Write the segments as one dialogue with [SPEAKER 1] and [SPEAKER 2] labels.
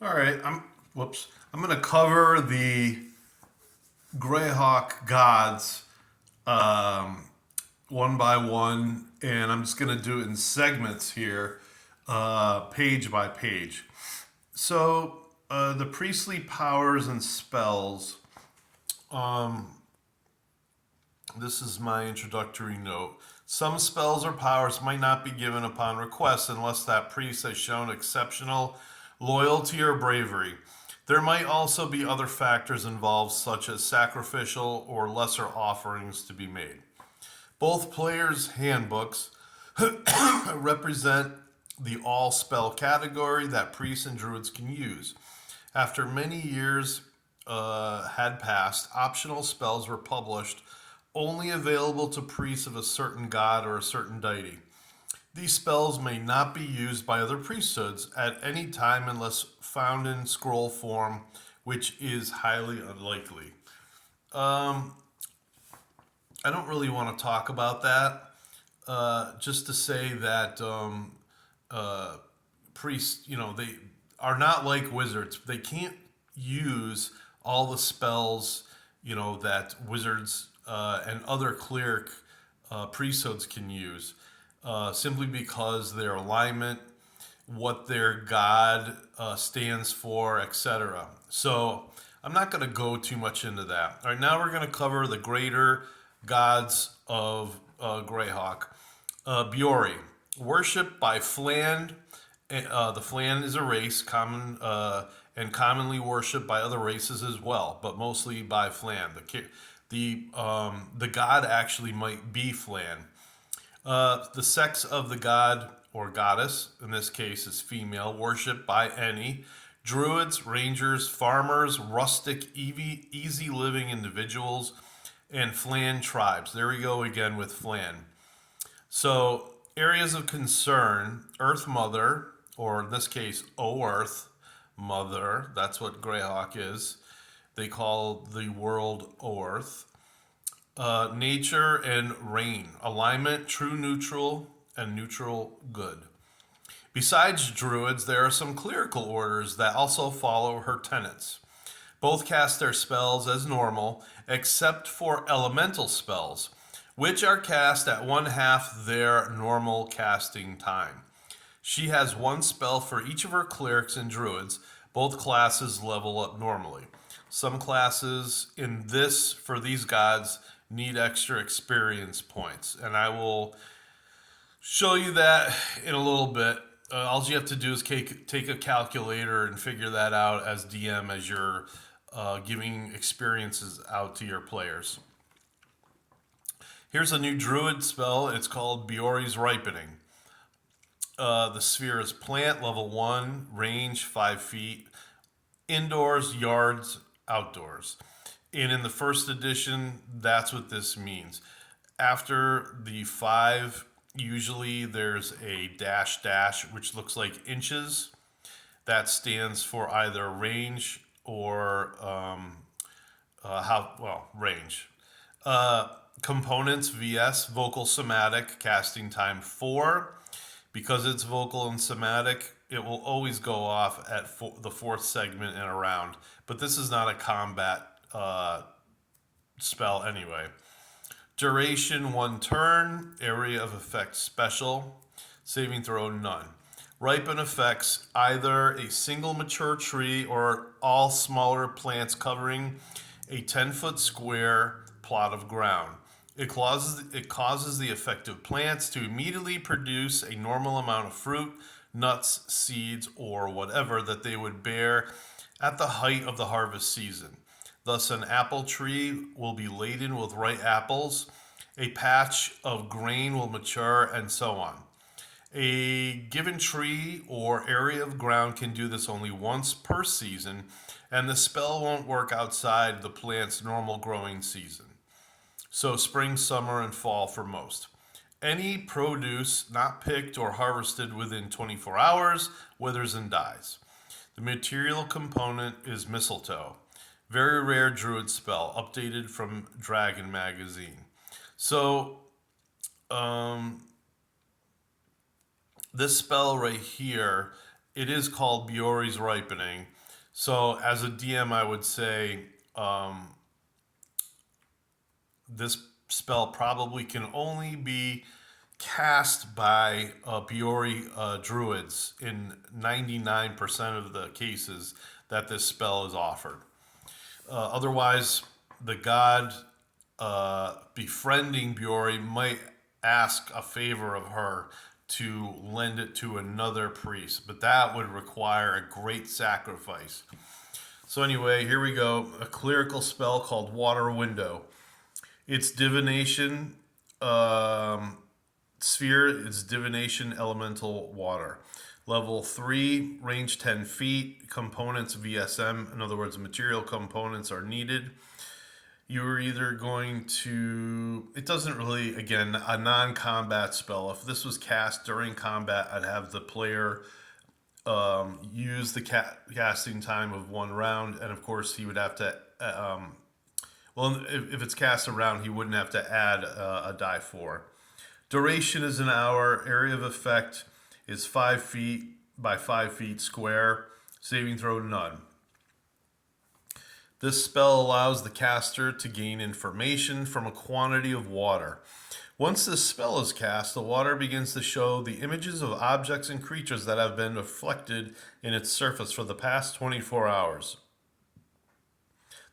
[SPEAKER 1] All right, I'm going to cover the Greyhawk gods um, one by one, and I'm just going to do it in segments here, page by page. So the priestly powers and spells. Um, this is my introductory note. Some spells or powers might not be given upon request unless that priest has shown exceptional loyalty or bravery. There might also be other factors involved, such as sacrificial or lesser offerings to be made. Both players' handbooks represent the all spell category that priests and druids can use. After many years had passed, optional spells were published only available to priests of a certain god or a certain deity. These spells may not be used by other priesthoods at any time unless found in scroll form, which is highly unlikely. Um, I don't really want to talk about that. Just to say that uh, priests, they are not like wizards. They can't use all the spells, that wizards and other cleric priesthoods can use, simply because their alignment, what their god stands for, etc. So I'm not going to go too much into that. All right, now we're going to cover the greater gods of Greyhawk. Biori, worshipped by Fland. The Flan is a race common and commonly worshipped by other races as well, but mostly by Flan. The god actually might be Flan. The sex of the god or goddess, in this case, is female, worshipped by any druids, rangers, farmers, rustic, easy living individuals, and Flan tribes. There we go again with Flan. So, areas of concern: Earth Mother, or in this case, O Earth Mother, that's what Greyhawk is. They call the world O Earth. Nature and rain, alignment, true neutral, and neutral good. Besides druids, there are some clerical orders that also follow her tenets. Both cast their spells as normal, except for elemental spells, which are cast at one half their normal casting time. She has one spell for each of her clerics and druids. Both classes level up normally. Some classes for these gods need extra experience points, and I will show you that in a little bit. All you have to do is take a calculator and figure that out as DM as you're giving experiences out to your players. Here's a new druid spell. It's called Biori's Ripening. The sphere is plant, level 1, range 5 feet, indoors, yards, outdoors. And in the first edition, that's what this means. After the 5, usually there's a dash dash, which looks like inches. That stands for either range or range. Components: VS, vocal somatic, casting time 4. Because it's vocal and somatic, it will always go off at the fourth segment in a round. But this is not a combat spell anyway. Duration 1 turn. Area of effect special. Saving throw none. Ripen effects: either a single mature tree or all smaller plants covering a 10-foot square plot of ground. It causes the affected plants to immediately produce a normal amount of fruit, nuts, seeds, or whatever that they would bear at the height of the harvest season. Thus, an apple tree will be laden with ripe apples, a patch of grain will mature, and so on. A given tree or area of ground can do this only once per season, and the spell won't work outside the plant's normal growing season. So, spring, summer, and fall for most. Any produce not picked or harvested within 24 hours withers and dies. The material component is mistletoe. Very rare druid spell, updated from Dragon Magazine. So, um, this spell right here it is called Biori's Ripening. So as a DM, I would say this spell probably can only be cast by Biori druids in 99% of the cases that this spell is offered. Otherwise, the god befriending Biori might ask a favor of her to lend it to another priest, but that would require a great sacrifice. So, anyway, here we go. A clerical spell called Water Window. It's divination sphere, it's divination elemental water. Level 3, range 10 feet, components VSM. In other words, material components are needed. You're either going to, it doesn't really, again, a non-combat spell. If this was cast during combat, I'd have the player use the casting time of 1 round, and of course he would have to, well, if it's cast around, he wouldn't have to add a die 4. Duration is an hour. Area of effect is 5 feet by 5 feet square. Saving throw none. This spell allows the caster to gain information from a quantity of water. Once this spell is cast, the water begins to show the images of objects and creatures that have been reflected in its surface for the past 24 hours.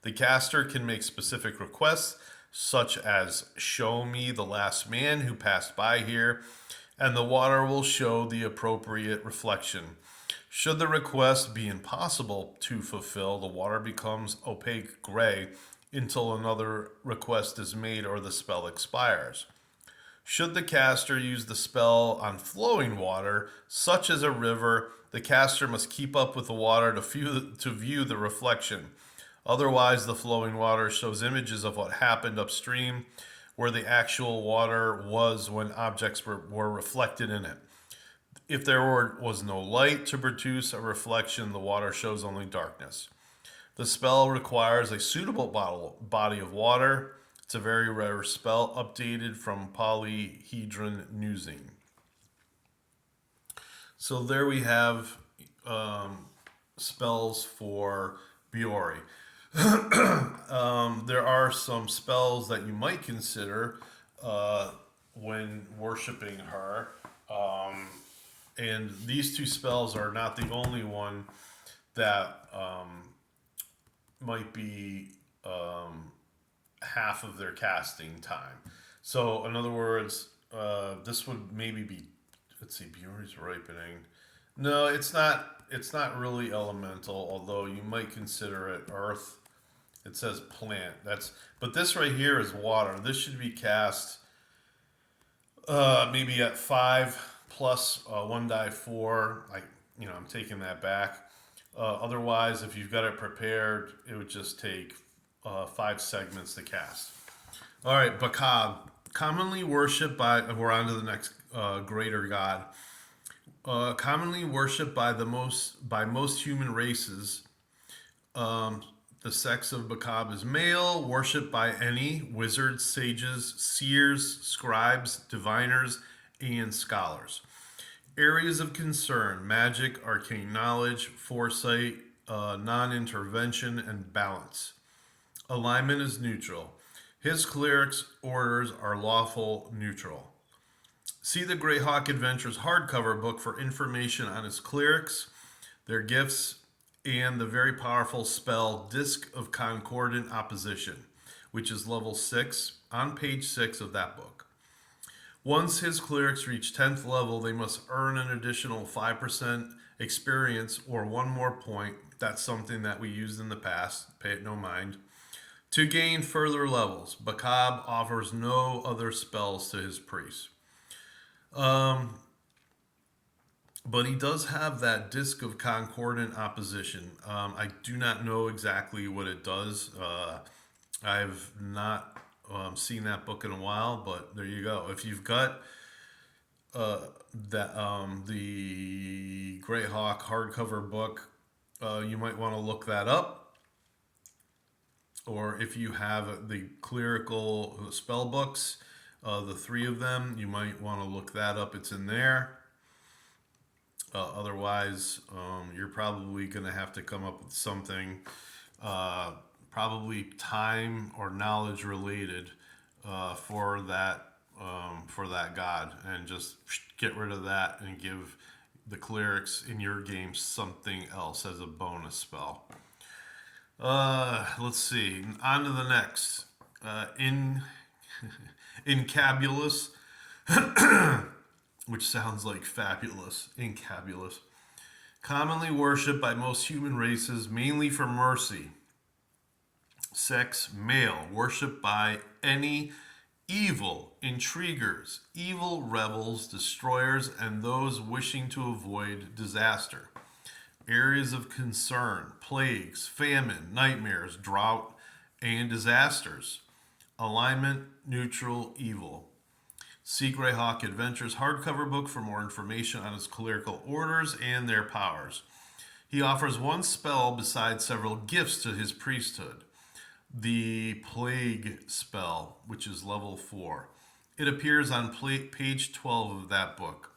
[SPEAKER 1] The caster can make specific requests, such as show me the last man who passed by here, and the water will show the appropriate reflection. Should the request be impossible to fulfill, the water becomes opaque gray until another request is made or the spell expires. Should the caster use the spell on flowing water, such as a river, the caster must keep up with the water to view the reflection. Otherwise, the flowing water shows images of what happened upstream, where the actual water was when objects were reflected in it. If there was no light to produce a reflection, the water shows only darkness. The spell requires a suitable body of water. It's a very rare spell, updated from Polyhedron Newsing. So there we have spells for Biori. There are some spells that you might consider when worshiping her. And these 2 spells are not the only one that might be half of their casting time. So, in other words, this would maybe be, let's see, Biori's Ripening. No, it's not. It's not really elemental, although you might consider it earth. It says plant. But this right here is water. This should be cast maybe at 5 plus 1 die 4. I'm taking that back. Otherwise, if you've got it prepared, it would just take 5 segments to cast. All right, Bakab, commonly worshipped by. We're on to the next greater god. Commonly worshipped by most human races. The sex of Bakab is male, worshipped by any wizards, sages, seers, scribes, diviners, and scholars. Areas of concern: magic, arcane knowledge, foresight, non-intervention, and balance. Alignment is neutral. His clerics' orders are lawful neutral. See the Greyhawk Adventures hardcover book for information on his clerics, their gifts, and the very powerful spell Disc of Concordant Opposition, which is level 6, on page 6 of that book. Once his clerics reach 10th level, they must earn an additional 5% experience or 1 more point. That's something that we used in the past, pay it no mind. To gain further levels, Bakab offers no other spells to his priests. But he does have that Disc of Concordant Opposition. I do not know exactly what it does. I've not seen that book in a while, but there you go. If you've got the Greyhawk hardcover book, you might want to look that up. Or if you have the clerical spell books, the 3 of them, you might want to look that up. It's in there. Otherwise, you're probably going to have to come up with something, uh, probably time or knowledge related, for that god, and just get rid of that and give the clerics in your game something else as a bonus spell. Let's see. On to the next. In Incabulous, which sounds like fabulous. Incabulous. Commonly worshipped by most human races, mainly for mercy. Sex, male. Worshipped by any evil intriguers, evil rebels, destroyers, and those wishing to avoid disaster. Areas of concern, plagues, famine, nightmares, drought, and disasters. Alignment, neutral, evil. See Greyhawk Adventures hardcover book for more information on his clerical orders and their powers. He offers one spell besides several gifts to his priesthood. The Plague spell, which is level 4. It appears on page 12 of that book.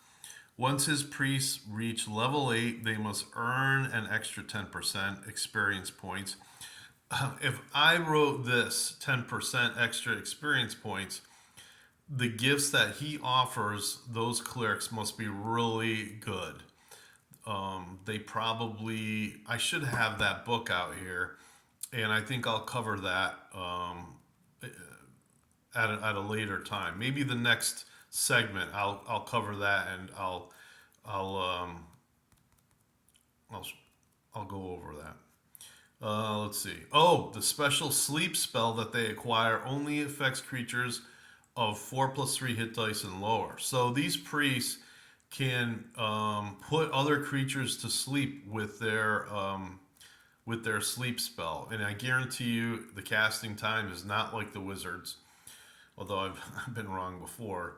[SPEAKER 1] Once his priests reach level 8, they must earn an extra 10% experience points. If I wrote this 10% extra experience points, the gifts that he offers, those clerics must be really good. They probably, I should have that book out here, and I think I'll cover that at a later time. Maybe the next segment, I'll cover that, and I'll I'll I'll go over that. Let's see. Oh, the special sleep spell that they acquire only affects creatures of 4+3 hit dice and lower. So these priests can put other creatures to sleep with their sleep spell, and I guarantee you the casting time is not like the wizards. Although I've been wrong before.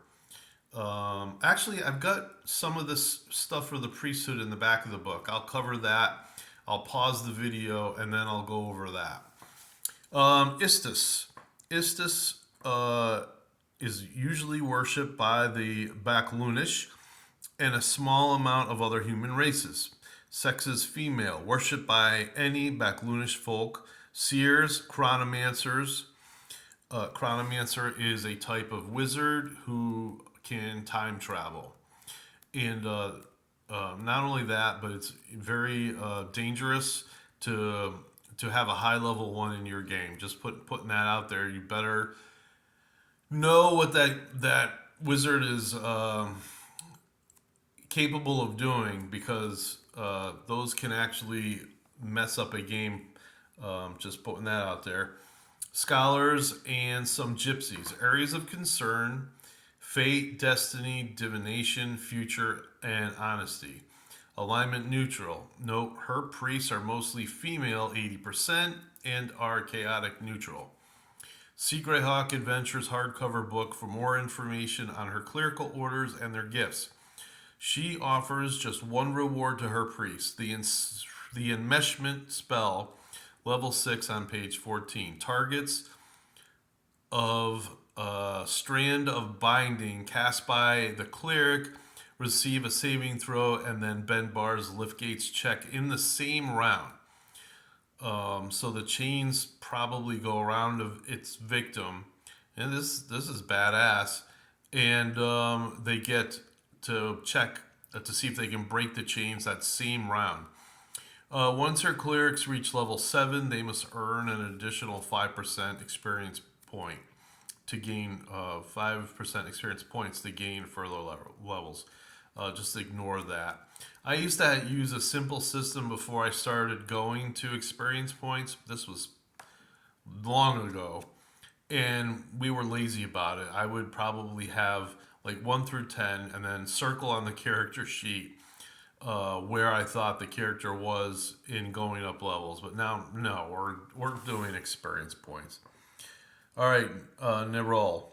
[SPEAKER 1] Actually, I've got some of this stuff for the priesthood in the back of the book. I'll cover that. I'll pause the video and then I'll go over that. Istus. Istus is usually worshipped by the Baklunish and a small amount of other human races. Sex is female, worshipped by any Baklunish folk. Seers, chronomancers. Chronomancer is a type of wizard who can time travel. And not only that, but it's very dangerous to have a high level one in your game. Just putting that out there. You better know what that wizard is capable of doing, because those can actually mess up a game. Just putting that out there. Scholars and some gypsies. Areas of concern: fate, destiny, divination, future, and honesty. Alignment neutral. Note her priests are mostly female, 80%, and are chaotic neutral. See Greyhawk Adventures hardcover book for more information on her clerical orders and their gifts. She offers just one reward to her priests: the enmeshment spell, level 6 on page 14. Targets of a strand of binding cast by the cleric receive a saving throw, and then bend bars, lift gates check in the same round. So the chains probably go around of its victim, and this is badass. And they get to check to see if they can break the chains that same round. Once her clerics reach level 7, they must earn an additional 5% experience point to gain 5% experience points to gain further levels. Just ignore that. I used to use a simple system before I started going to experience points. This was long ago, and we were lazy about it. I would probably have like 1 through 10 and then circle on the character sheet where I thought the character was in going up levels. But now, no, we're doing experience points. All right, Nerol.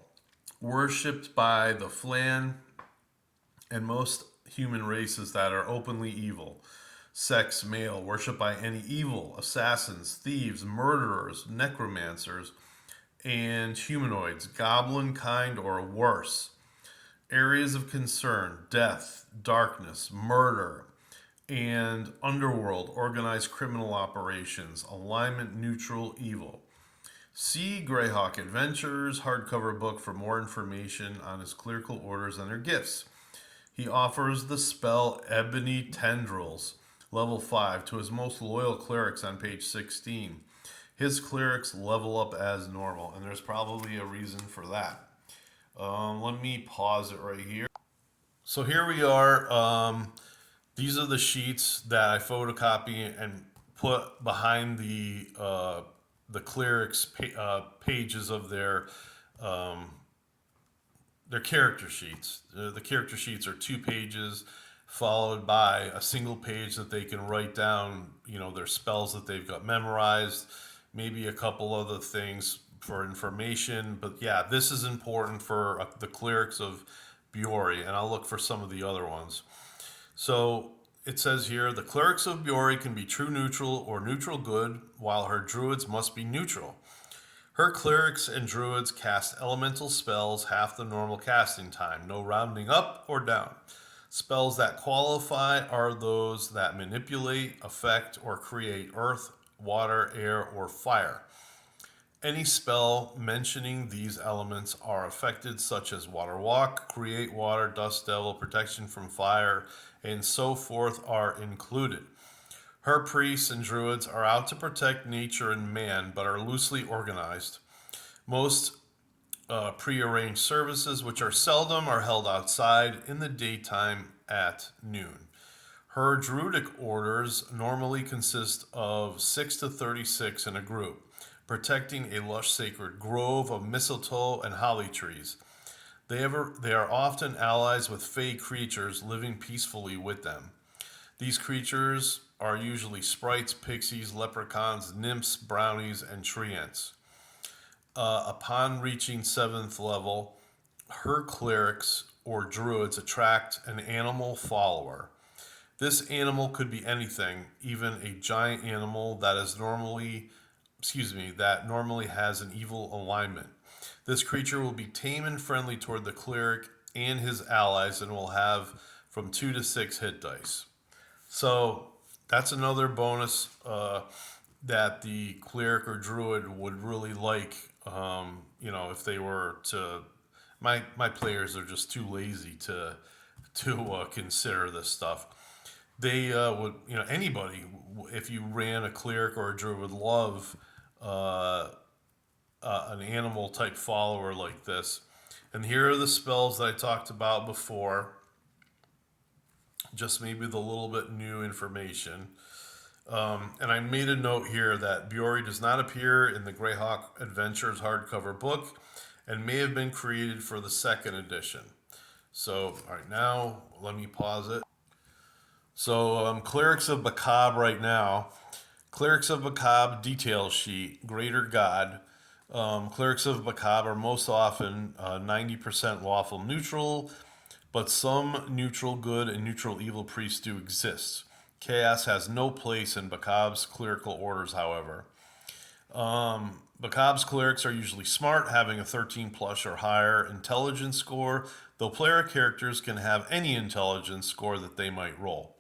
[SPEAKER 1] Worshipped by the Flan and most human races that are openly evil. Sex, male. Worshipped by any evil: assassins, thieves, murderers, necromancers, and humanoids, goblin kind or worse. Areas of concern: death, darkness, murder, and underworld, organized criminal operations, alignment, neutral, evil. See Greyhawk Adventures hardcover book for more information on his clerical orders and their gifts. He offers the spell Ebony Tendrils, level 5, to his most loyal clerics on page 16. His clerics level up as normal, and there's probably a reason for that. Let me pause it right here. So here we are. These are the sheets that I photocopy and put behind the clerics pages of their character sheets. The character sheets are 2 pages followed by a single page that they can write down, their spells that they've got memorized, maybe a couple other things for information. But yeah, this is important for the clerics of Biori, and I'll look for some of the other ones. So it says here the clerics of Biori can be true neutral or neutral good, while her druids must be neutral. Her clerics and druids cast elemental spells half the normal casting time, no rounding up or down. Spells that qualify are those that manipulate, affect, or create earth, water, air, or fire. Any spell mentioning these elements are affected, such as Water Walk, Create Water, Dust Devil, Protection from Fire, and so forth, are included. Her priests and druids are out to protect nature and man, but are loosely organized. Most prearranged services, which are seldom, are held outside in the daytime at noon. Her druidic orders normally consist of 6 to 36 in a group, protecting a lush sacred grove of mistletoe and holly trees. They are often allies with fey creatures living peacefully with them. These creatures are usually sprites, pixies, leprechauns, nymphs, brownies, and treants. Upon reaching 7th level, her clerics or druids attract an animal follower. This animal could be anything, even a giant animal that normally has an evil alignment. This creature will be tame and friendly toward the cleric and his allies and will have from 2 to 6 hit dice. So that's another bonus that the cleric or druid would really like. If they were to, my players are just too lazy to consider this stuff. They would, anybody, if you ran a cleric or a druid, would love an animal type follower like this. And here are the spells that I talked about before. Just maybe the little bit new information. And I made a note here that Biori does not appear in the Greyhawk Adventures hardcover book and may have been created for the 2nd edition. So, all right, now let me pause it. So, Clerics of Bacab right now. Clerics of Bacab detail sheet, Greater God. Clerics of Bacab are most often 90% lawful neutral, but some neutral good and neutral evil priests do exist. Chaos has no place in Bacab's clerical orders, however. Bacab's clerics are usually smart, having a 13 plus or higher intelligence score, though player characters can have any intelligence score that they might roll.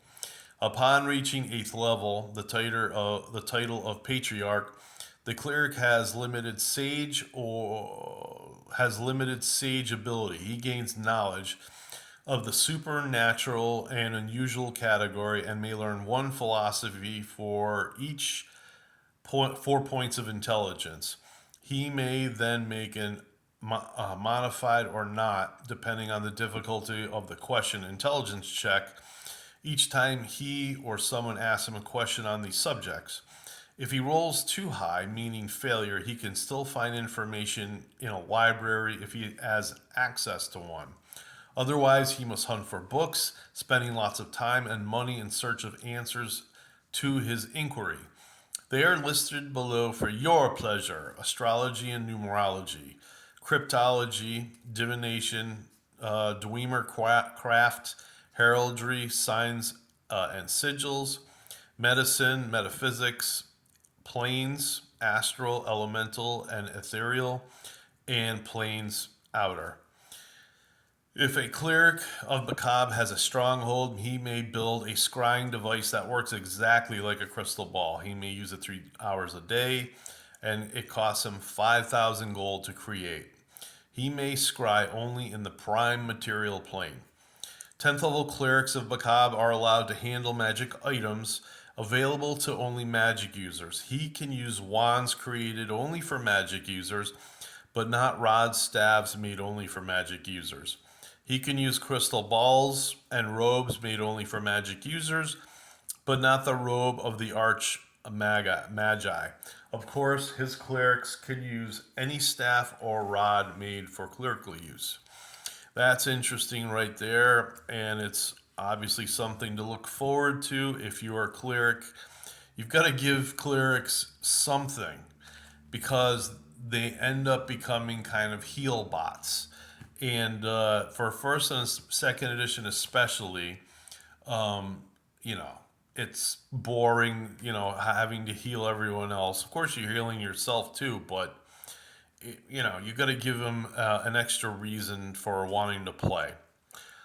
[SPEAKER 1] Upon reaching 8th level, the title of Patriarch, the cleric has limited sage ability. He gains knowledge of the supernatural and unusual category and may learn 1 philosophy for each 4 points of intelligence. He may then make an modified or not, depending on the difficulty of the question, intelligence check each time he or someone asks him a question on these subjects. If he rolls too high, meaning failure, he can still find information in a library if he has access to one. Otherwise, he must hunt for books, spending lots of time and money in search of answers to his inquiry. They are listed below for your pleasure: astrology and numerology, cryptology, divination, Dwemer craft, heraldry, signs and sigils, medicine, metaphysics, planes, astral, elemental, and ethereal, and planes outer. If a cleric of Macabre has a stronghold, he may build a scrying device that works exactly like a crystal ball. He may use it 3 hours a day, and it costs him 5,000 gold to create. He may scry only in the prime material plane. 10th level clerics of Macabre are allowed to handle magic items available to only magic users. He can use wands created only for magic users, but not rods, staves made only for magic users. He can use crystal balls and robes made only for magic users, but not the robe of the arch magi. Of course, his clerics can use any staff or rod made for clerical use. That's interesting right there, and it's obviously something to look forward to if you're a cleric. You've got to give clerics something because they end up becoming kind of heal bots. And for first and second edition, especially, you know, it's boring, having to heal everyone else. Of course, you're healing yourself too, but you got to give them an extra reason for wanting to play.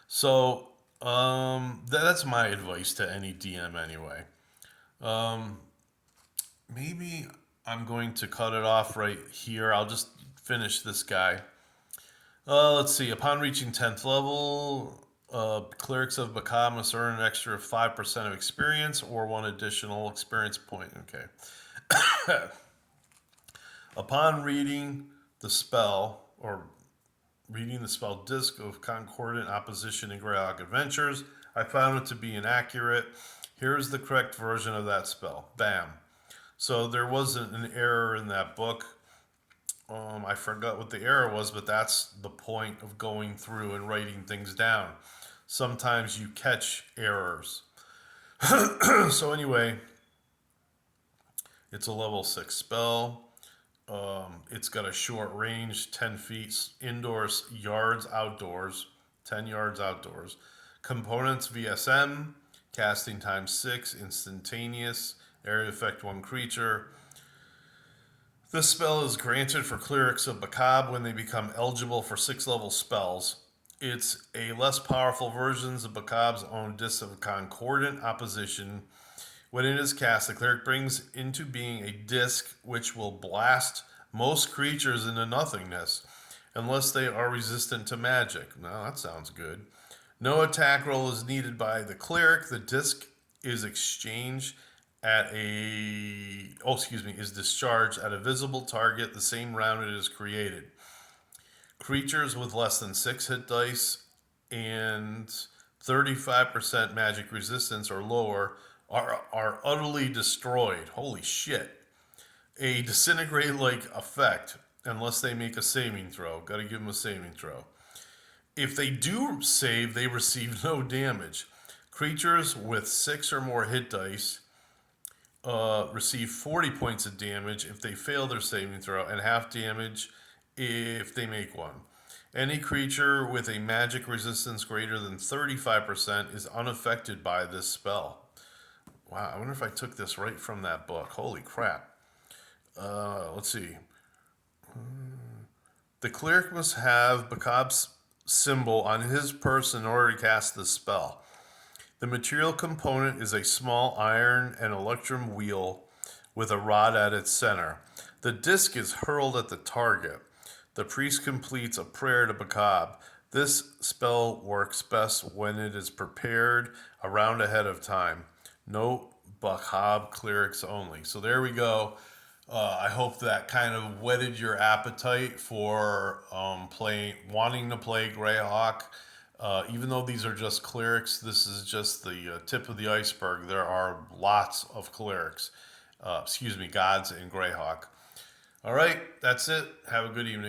[SPEAKER 1] So that's my advice to any DM anyway. Maybe I'm going to cut it off right here. I'll just finish this guy. Let's see. Upon reaching 10th level, clerics of Macabre must earn an extra 5% of experience or one additional experience point. Okay. Upon reading the spell, or reading the spell Disc of Concordant Opposition in Greyhawk Adventures, I found it to be inaccurate. Here's the correct version of that spell. Bam. So there wasn't an error in that book. I forgot what the error was, but that's the point of going through and writing things down. Sometimes you catch errors. So anyway, it's a level 6 spell. It's got a short range, 10 feet indoors, yards outdoors, 10 yards outdoors. Components VSM, casting time 6, instantaneous, area effect 1 creature. This spell is granted for clerics of Macabre when they become eligible for 6th level spells. It's a less powerful version of Macabre's own Disc of Concordant Opposition. When it is cast, the cleric brings into being a disc which will blast most creatures into nothingness unless they are resistant to magic. Now that sounds good. No attack roll is needed by the cleric. The disc is exchanged is discharged at a visible target the same round it is created. Creatures with less than 6 hit dice and 35% magic resistance or lower are utterly destroyed. Holy shit. A disintegrate-like effect unless they make a saving throw. Gotta give them a saving throw. If they do save, they receive no damage. Creatures with 6 or more hit dice receive 40 points of damage if they fail their saving throw, and half damage if they make one. Any creature with a magic resistance greater than 35% is unaffected by this spell. Wow, I wonder if I took this right from that book. Holy crap. Let's see. The cleric must have Macabre's symbol on his person in order to cast the spell. The material component is a small iron and electrum wheel with a rod at its center. The disc is hurled at the target. The priest completes a prayer to Macabre. This spell works best when it is prepared a round ahead of time. No Macabre clerics only. So there we go. I hope that kind of whetted your appetite for wanting to play Greyhawk. Even though these are just clerics, this is just the tip of the iceberg. There are lots of clerics, gods in Greyhawk. All right, that's it. Have a good evening.